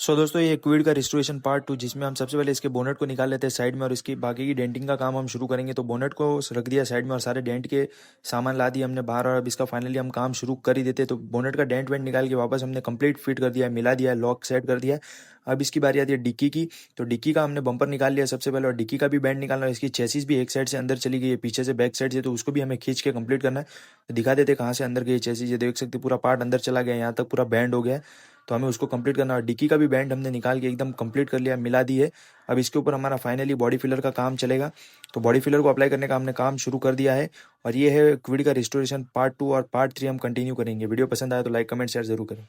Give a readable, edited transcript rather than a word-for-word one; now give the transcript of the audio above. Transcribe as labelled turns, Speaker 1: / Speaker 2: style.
Speaker 1: दोस्तों ये क्विड का रिस्टोरेशन पार्ट 2, जिसमें हम सबसे पहले इसके बोनेट को निकाल लेते हैं साइड में और इसकी बाकी की डेंटिंग का काम हम शुरू करेंगे। तो बोनेट को रख दिया साइड में और सारे डेंट के सामान ला दिए हमने बाहर, और अब इसका फाइनली हम काम शुरू कर ही देते हैं। तो बोनेट का डेंट वेंट निकाल के वापस हमने कंप्लीट फिट कर दिया है, मिला दिया है, लॉक सेट कर दिया है। अब इसकी बारी आती है डिक्की की। तो डिक्की का हमने बम्पर निकाल लिया सबसे पहले, और डिक्की का भी बैंड निकालना है। इसकी चेसिस भी एक साइड से अंदर चली गई है, पीछे से बैक साइड से, तो उसको भी हमें खींच के कंप्लीट करना है। तो दिखा देते कहाँ से अंदर गई चेसिस, ये देख सकते पूरा पार्ट अंदर चला गया, यहाँ तक पूरा बैंड हो गया है। तो हमें उसको कंप्लीट करना है। और डिक्की का भी बैंड हमने निकाल के एकदम कंप्लीट कर लिया, मिला दी है। अब इसके ऊपर हमारा फाइनली बॉडी फिलर का काम चलेगा। तो बॉडी फिलर को अप्लाई करने का हमने काम शुरू कर दिया है। और ये है क्विड का रिस्टोरेशन पार्ट 2, और पार्ट 3 हम कंटिन्यू करेंगे। वीडियो पसंद आया तो लाइक कमेंट शेयर जरूर करें।